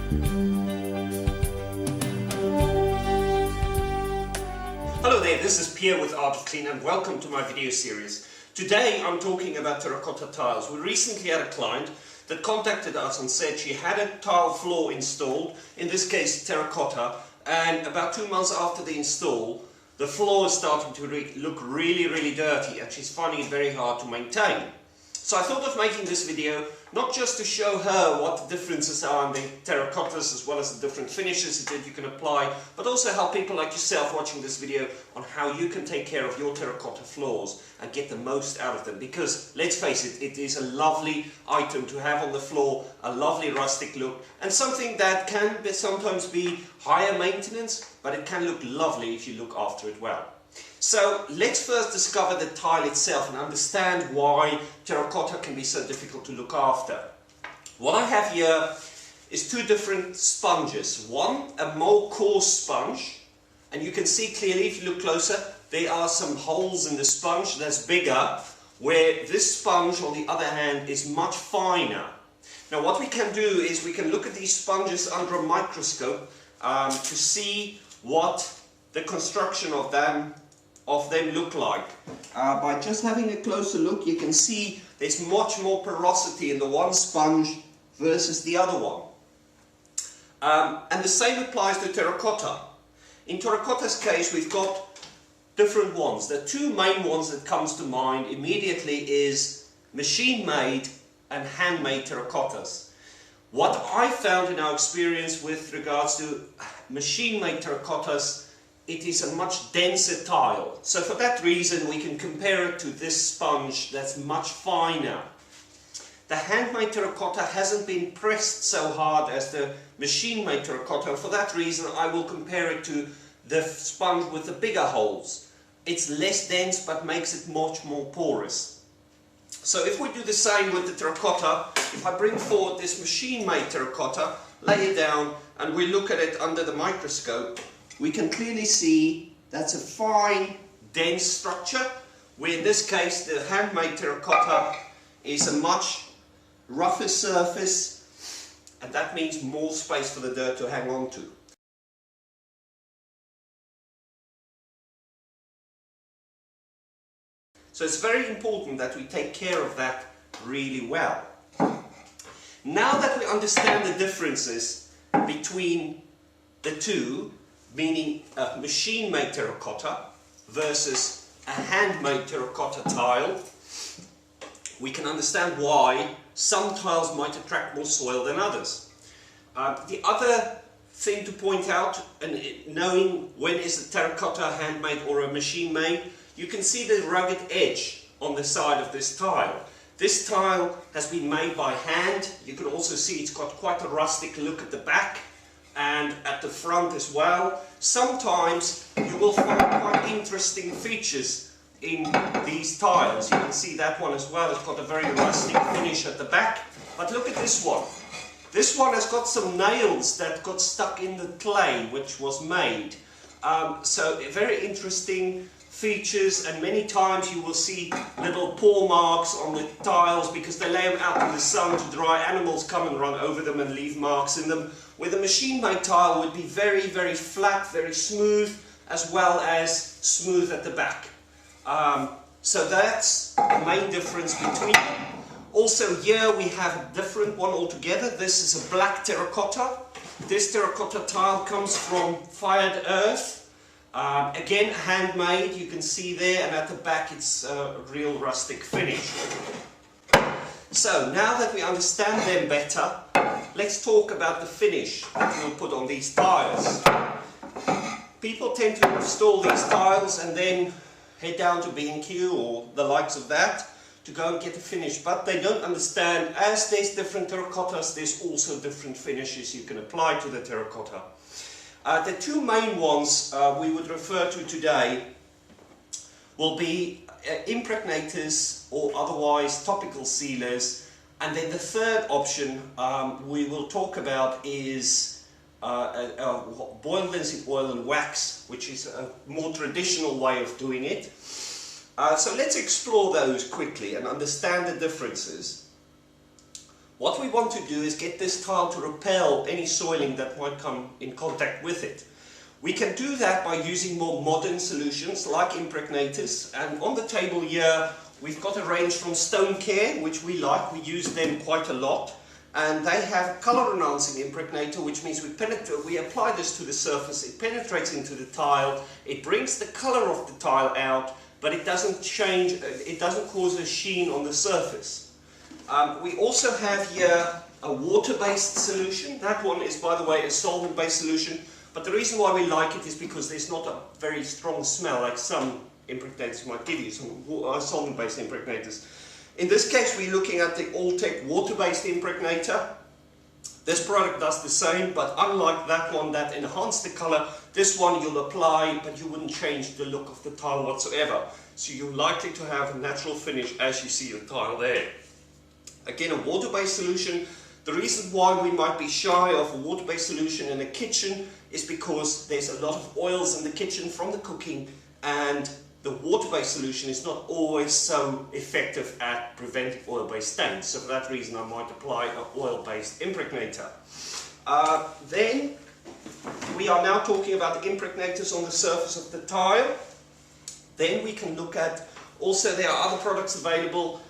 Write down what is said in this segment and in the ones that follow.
Hello there, this is Pierre with Art of Clean and welcome to my video series. Today I'm talking about terracotta tiles. We recently had a client that contacted us and said she had a tile floor installed, in this case terracotta, and about 2 months after the install the floor is starting to look really dirty and she's finding it very hard to maintain. So I thought of making this video not just to show her what the differences are in the terracottas as well as the different finishes that you can apply, but also help people like yourself watching this video on how you can take care of your terracotta floors and get the most out of them. Because let's face it, it is a lovely item to have on the floor, a lovely rustic look, and something that can sometimes be higher maintenance, but it can look lovely if you look after it well. So let's first discover the tile itself and understand why terracotta can be so difficult to look after. What I have here is two different sponges. One, a more coarse sponge, and you can see clearly if you look closer there are some holes in the sponge that's bigger, where this sponge on the other hand is much finer. Now what we can do is we can look at these sponges under a microscope to see what the construction of them look like. By just having a closer look you can see there's much more porosity in the one sponge versus the other one. And the same applies to terracotta. In terracotta's case we've got different ones. The two main ones that comes to mind immediately is machine-made and handmade terracottas. What I found in our experience with regards to machine-made terracottas, it is a much denser tile. So for that reason we can compare it to this sponge that's much finer. The handmade terracotta hasn't been pressed so hard as the machine-made terracotta. For that reason I will compare it to the sponge with the bigger holes. It's less dense but makes it much more porous. So if we do the same with the terracotta, if I bring forward this machine-made terracotta, lay it down and we look at it under the microscope, we can clearly see that's a fine, dense structure, where in this case the handmade terracotta is a much rougher surface, and that means more space for the dirt to hang on to. So it's very important that we take care of that really well. Now that we understand the differences between the two, meaning a machine-made terracotta versus a handmade terracotta tile, we can understand why some tiles might attract more soil than others. The other thing to point out, and knowing when is a terracotta handmade or a machine-made, you can see the rugged edge on the side of this tile. This tile has been made by hand. You can also see it's got quite a rustic look at the back and at the front as well. Sometimes you will find quite interesting features in these tiles. You can see that one as well. It's got a very rustic finish at the back. But look at this one. This one has got some nails that got stuck in the clay which was made. So very interesting features, and many times you will see little paw marks on the tiles because they lay them out in the sun to dry. Animals come and run over them and leave marks in them, where the machine-made tile would be very flat, very smooth, as well as smooth at the back. So that's the main difference between them. Also here we have a different one altogether. This is a black terracotta. This terracotta tile comes from fired earth. Again handmade, you can see there, and at the back it's a real rustic finish. So now that we understand them better, let's talk about the finish that we'll put on these tiles. People tend to install these tiles and then head down to B&Q or the likes of that to go and get a finish, but they don't understand, as there's different terracottas, there's also different finishes you can apply to the terracotta. The two main ones we would refer to today will be impregnators or otherwise topical sealers, and then the third option we will talk about is boiled linseed oil and wax, which is a more traditional way of doing it. So let's explore those quickly and understand the differences. What we want to do is get this tile to repel any soiling that might come in contact with it. We can do that by using more modern solutions like impregnators, and on the table here we've got a range from Stone Care, which we like. We use them quite a lot, and they have color enhancing impregnator, which means we apply this to the surface, it penetrates into the tile, it brings the color of the tile out, but it doesn't change, it doesn't cause a sheen on the surface. We also have here a water-based solution. That one is, by the way, a solvent-based solution, but the reason why we like it is because there's not a very strong smell like some impregnators might give you, some solvent-based impregnators. In this case, we're looking at the Alltech water-based impregnator. This product does the same, but unlike that one that enhanced the color, this one you'll apply, but you wouldn't change the look of the tile whatsoever. So you're likely to have a natural finish as you see the tile there. Again, a water-based solution. The reason why we might be shy of a water-based solution in a kitchen is because there's a lot of oils in the kitchen from the cooking, and the water-based solution is not always so effective at preventing oil-based stains. So for that reason I might apply an oil-based impregnator. Then we are now talking about the impregnators on the surface of the tile. Then we can look at, also there are other products available.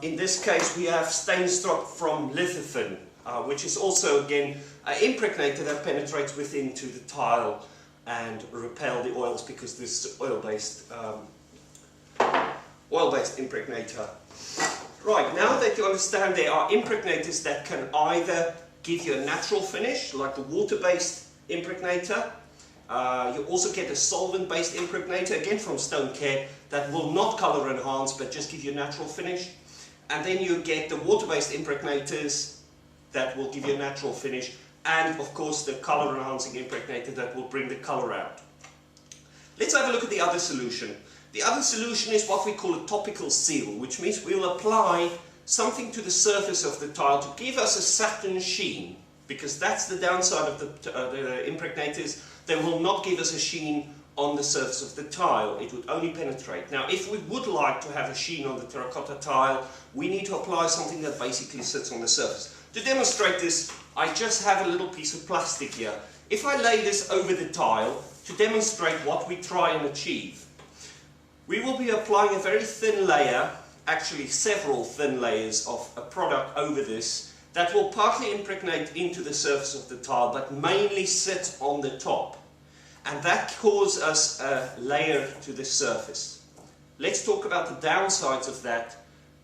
In this case we have Steinstrop from Lithofen, which is also again an impregnator that penetrates within to the tile and repel the oils, because this is oil-based impregnator. Right, now that you understand there are impregnators that can either give you a natural finish, like the water-based impregnator. You also get a solvent-based impregnator, again from Stone Care, that will not color enhance but just give you a natural finish. And then you get the water-based impregnators that will give you a natural finish, and of course the color enhancing impregnator that will bring the color out. Let's have a look at the other solution. The other solution is what we call a topical seal, which means we'll apply something to the surface of the tile to give us a satin sheen, because that's the downside of the impregnators. They will not give us a sheen on the surface of the tile, it would only penetrate. Now if we would like to have a sheen on the terracotta tile, we need to apply something that basically sits on the surface. To demonstrate this, I just have a little piece of plastic here. If I lay this over the tile to demonstrate what we try and achieve, we will be applying a very thin layer, actually several thin layers of a product over this that will partly impregnate into the surface of the tile but mainly sit on the top. And that causes us a layer to the surface. Let's talk about the downsides of that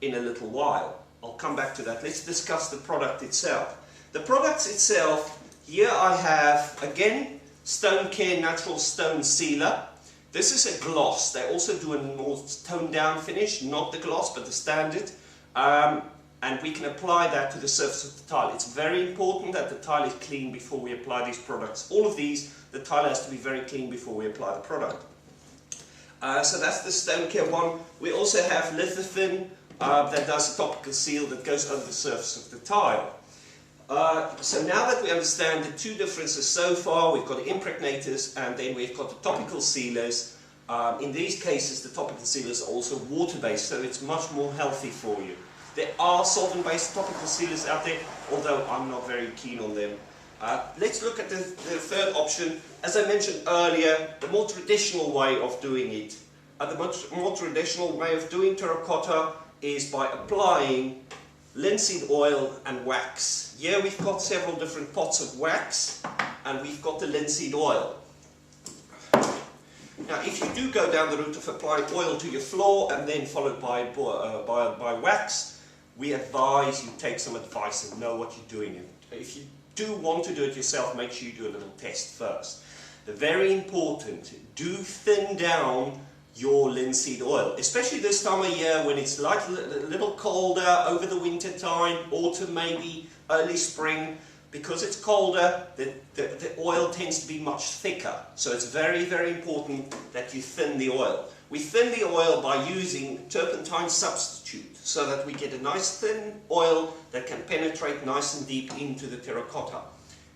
in a little while. I'll come back to that. Let's discuss the product itself. The product itself, here I have, again, Stone Care Natural Stone Sealer. This is a gloss. They also do a more toned down finish, not the gloss, but the standard. And we can apply that to the surface of the tile. It's very important that the tile is clean before we apply these products. All of these, the tile has to be very clean before we apply the product. So that's the Stone Care one. We also have Lithofen that does a topical seal that goes over the surface of the tile. So now that we understand the two differences so far, we've got the impregnators and then we've got the topical sealers. In these cases the topical sealers are also water-based, so it's much more healthy for you. There are solvent-based topical sealers out there, although I'm not very keen on them. Let's look at the third option. As I mentioned earlier, the more traditional way of doing it. The more traditional way of doing terracotta is by applying linseed oil and wax. Here we've got several different pots of wax and we've got the linseed oil. Now if you do go down the route of applying oil to your floor and then followed by wax, we advise you take some advice and know what you're doing. If you do want to do it yourself, make sure you do a little test first. The very important, do thin down your linseed oil, especially this time of year when it's like a little colder over the winter time, autumn maybe, early spring. Because it's colder, the oil tends to be much thicker. So it's very, very important that you thin the oil. We thin the oil by using turpentine substitute so that we get a nice thin oil that can penetrate nice and deep into the terracotta.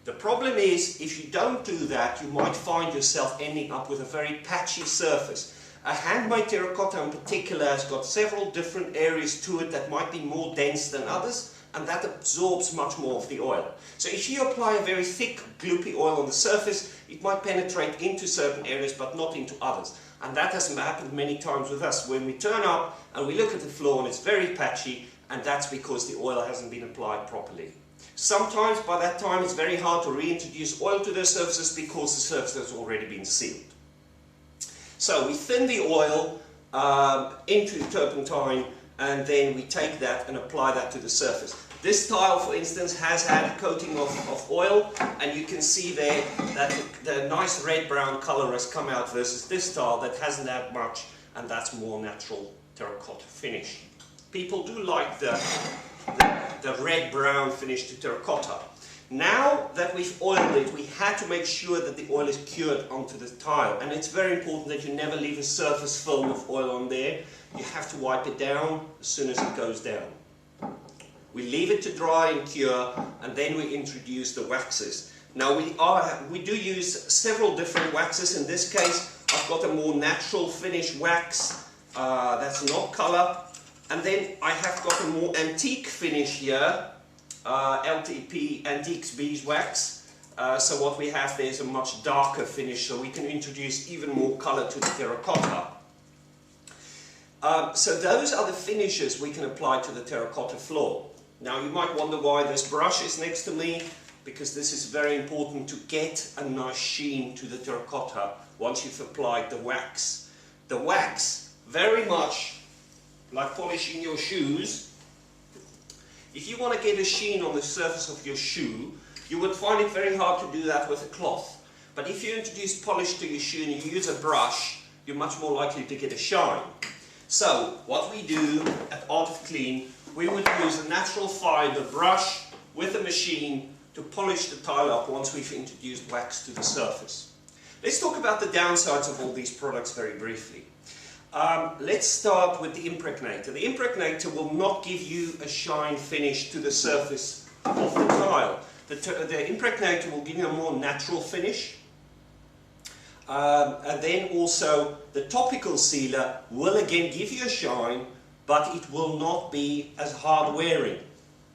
The problem is, if you don't do that, you might find yourself ending up with a very patchy surface. A handmade terracotta in particular has got several different areas to it that might be more dense than others, and that absorbs much more of the oil. So if you apply a very thick gloopy oil on the surface, it might penetrate into certain areas but not into others. And that has happened many times with us when we turn up and we look at the floor and it's very patchy, and that's because the oil hasn't been applied properly. Sometimes by that time it's very hard to reintroduce oil to those surfaces because the surface has already been sealed. So we thin the oil into turpentine, and then we take that and apply that to the surface. This tile, for instance, has had a coating of oil, and you can see there that the nice red-brown color has come out versus this tile that hasn't had much, and that's more natural terracotta finish. People do like the red-brown finish to terracotta. Now that we've oiled it, we had to make sure that the oil is cured onto the tile, and it's very important that you never leave a surface film of oil on there. You have to wipe it down as soon as it goes down. We leave it to dry and cure, and then we introduce the waxes. Now we do use several different waxes. In this case, I've got a more natural finish wax, that's not color, and then I have got a more antique finish here, LTP Antiques Beeswax. So what we have there is a much darker finish, so we can introduce even more color to the terracotta. So those are the finishes we can apply to the terracotta floor. Now you might wonder why this brush is next to me, because this is very important to get a nice sheen to the terracotta once you've applied the wax. The wax, very much like polishing your shoes, if you want to get a sheen on the surface of your shoe, you would find it very hard to do that with a cloth. But if you introduce polish to your shoe and you use a brush, you're much more likely to get a shine. So what we do at Art of Clean, we would use a natural fibre brush with a machine to polish the tile up once we've introduced wax to the surface. Let's talk about the downsides of all these products very briefly. Let's start with the impregnator. The impregnator will not give you a shine finish to the surface of the tile. The impregnator will give you a more natural finish. And then also the topical sealer will again give you a shine, but it will not be as hard wearing.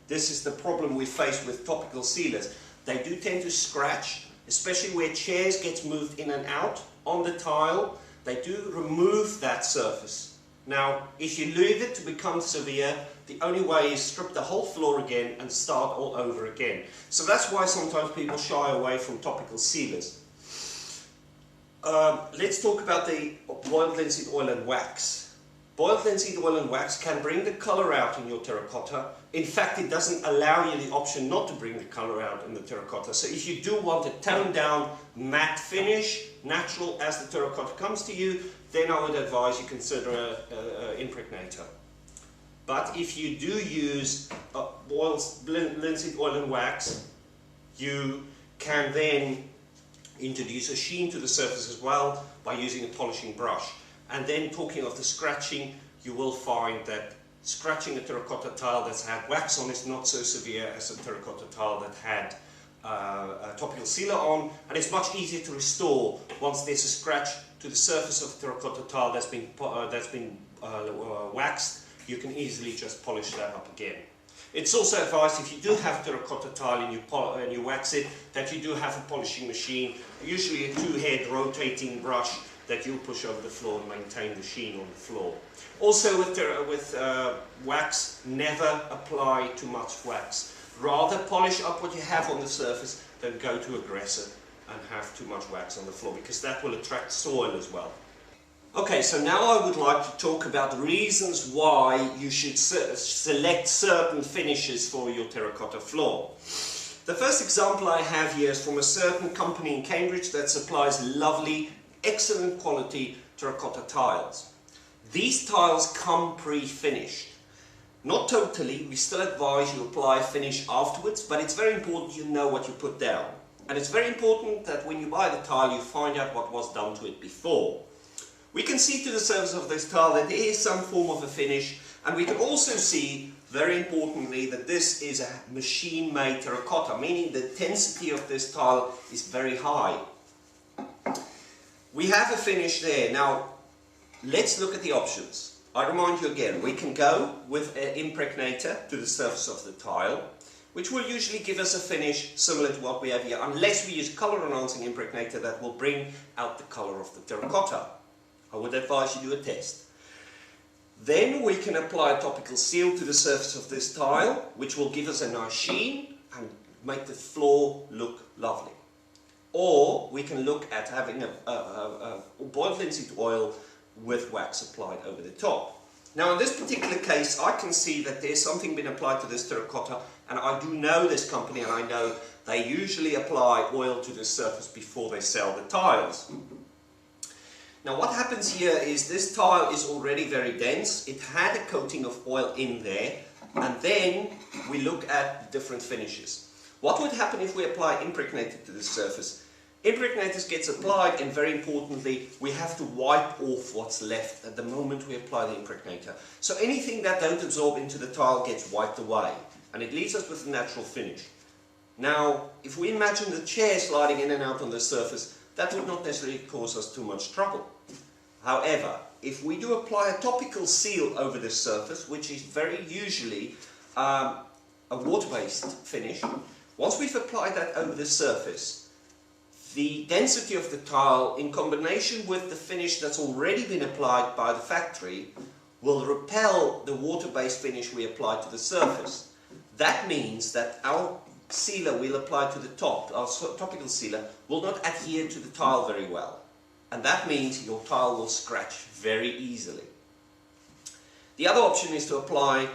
This is the problem we face with topical sealers. They do tend to scratch, especially where chairs get moved in and out on the tile. They do remove that surface. Now, if you leave it to become severe, the only way is strip the whole floor again and start all over again. So that's why sometimes people shy away from topical sealers. Let's talk about the boiled linseed oil and wax. Boiled linseed oil and wax can bring the colour out in your terracotta. In fact, it doesn't allow you the option not to bring the colour out in the terracotta. So if you do want a toned down matte finish, natural as the terracotta comes to you, then I would advise you consider an impregnator. But if you do use linseed oil and wax, you can then introduce a sheen to the surface as well by using a polishing brush. And then talking of the scratching, you will find that scratching a terracotta tile that's had wax on is not so severe as a terracotta tile that had a topical sealer on, and it's much easier to restore once there's a scratch to the surface of the terracotta tile that's been waxed. You can easily just polish that up again. It's also advised, if you do have terracotta tile and you wax it, that you do have a polishing machine, usually a two-head rotating brush that you'll push over the floor and maintain the sheen on the floor. Also with wax, never apply too much wax. Rather polish up what you have on the surface than go too aggressive and have too much wax on the floor, because that will attract soil as well. Okay, so now I would like to talk about the reasons why you should select certain finishes for your terracotta floor. The first example I have here is from a certain company in Cambridge that supplies lovely, excellent quality terracotta tiles. These tiles come pre-finished. Not totally, we still advise you apply finish afterwards, but it's very important you know what you put down. And it's very important that when you buy the tile you find out what was done to it before. We can see to the surface of this tile that there is some form of a finish, and we can also see, very importantly, that this is a machine-made terracotta, meaning the intensity of this tile is very high. We have a finish there. Now, let's look at the options. I remind you again, we can go with an impregnator to the surface of the tile, which will usually give us a finish similar to what we have here, unless we use color enhancing impregnator that will bring out the color of the terracotta. I would advise you do a test. Then we can apply a topical seal to the surface of this tile, which will give us a nice sheen and make the floor look lovely. Or we can look at having a boiled linseed oil with wax applied over the top. Now in this particular case I can see that there's something been applied to this terracotta, and I do know this company, and I know they usually apply oil to this surface before they sell the tiles. Now what happens here is this tile is already very dense, it had a coating of oil in there, and then we look at different finishes. What would happen if we apply impregnator to this surface? Impregnators gets applied, and very importantly we have to wipe off what's left at the moment we apply the impregnator. So anything that don't absorb into the tile gets wiped away, and it leaves us with a natural finish. Now if we imagine the chair sliding in and out on the surface, that would not necessarily cause us too much trouble. However, if we do apply a topical seal over this surface, which is very usually a water-based finish, once we've applied that over the surface, the density of the tile in combination with the finish that's already been applied by the factory will repel the water-based finish we applied to the surface. That means that our sealer we'll apply to the top, our topical sealer, will not adhere to the tile very well. And that means your tile will scratch very easily. The other option is to apply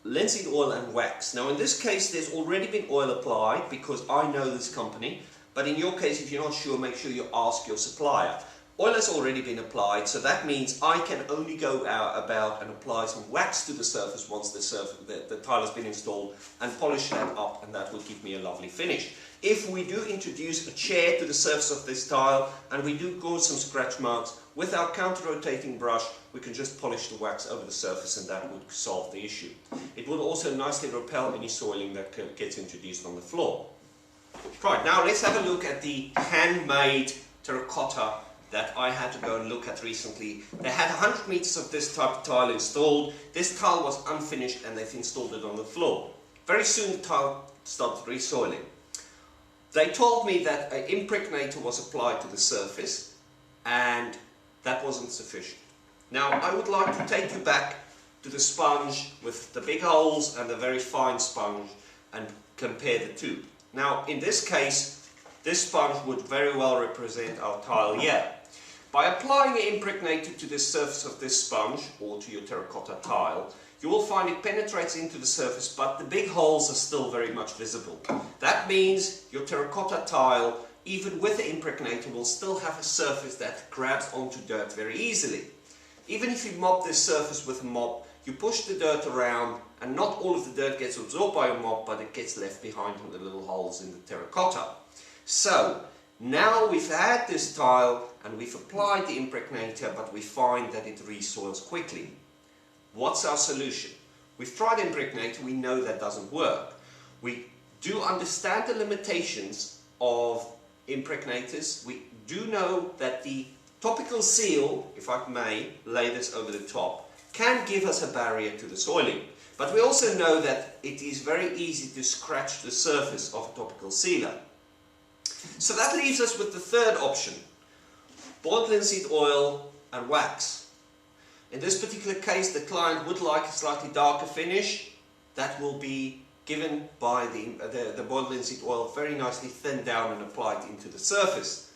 linseed oil and wax. Now in this case there's already been oil applied because I know this company, but in your case if you're not sure, make sure you ask your supplier. Oil has already been applied, so that means I can only go out about and apply some wax to the surface once the tile has been installed, and polish that up, and that will give me a lovely finish. If we do introduce a chair to the surface of this tile and we do cause some scratch marks, with our counter-rotating brush we can just polish the wax over the surface, and that would solve the issue. It will also nicely repel any soiling that gets introduced on the floor. Right, now let's have a look at the handmade terracotta that I had to go and look at recently. They had 100 meters of this type of tile installed. This tile was unfinished and they've installed it on the floor. Very soon the tile started resoiling. They told me that an impregnator was applied to the surface and that wasn't sufficient. Now I would like to take you back to the sponge with the big holes and the very fine sponge and compare the two. Now in this case, this sponge would very well represent our tile here. By applying an impregnator to the surface of this sponge, or to your terracotta tile, you will find it penetrates into the surface, but the big holes are still very much visible. That means your terracotta tile, even with the impregnator, will still have a surface that grabs onto dirt very easily. Even if you mop this surface with a mop, you push the dirt around, and not all of the dirt gets absorbed by your mop, but it gets left behind in the little holes in the terracotta. So, now we've had this tile and we've applied the impregnator, but we find that it resoils quickly. What's our solution? We've tried impregnator, we know that doesn't work. We do understand the limitations of impregnators. We do know that the topical seal, if I may lay this over the top, can give us a barrier to the soiling. But we also know that it is very easy to scratch the surface of a topical sealer. So that leaves us with the third option, boiled linseed oil and wax. In this particular case the client would like a slightly darker finish. That will be given by the boiled linseed oil, very nicely thinned down and applied into the surface.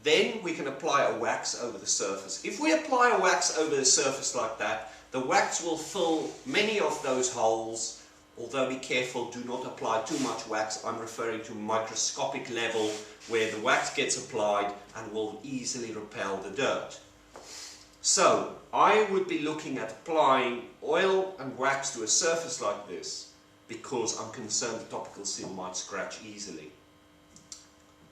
Then we can apply a wax over the surface. If we apply a wax over the surface like that, the wax will fill many of those holes. Although be careful, do not apply too much wax. I'm referring to microscopic level where the wax gets applied and will easily repel the dirt. So I would be looking at applying oil and wax to a surface like this because I'm concerned the topical seal might scratch easily.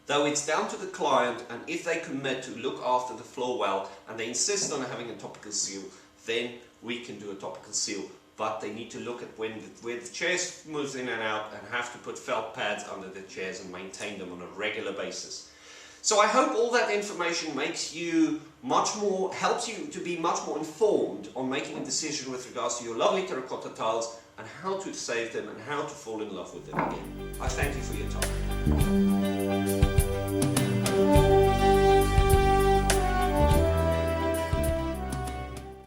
Though it's down to the client, and if they commit to look after the floor well and they insist on having a topical seal, then we can do a topical seal. But they need to look at where the chairs moves in and out and have to put felt pads under the chairs and maintain them on a regular basis. So I hope all that information makes you helps you to be much more informed on making a decision with regards to your lovely terracotta tiles and how to save them and how to fall in love with them again. I thank you for your time.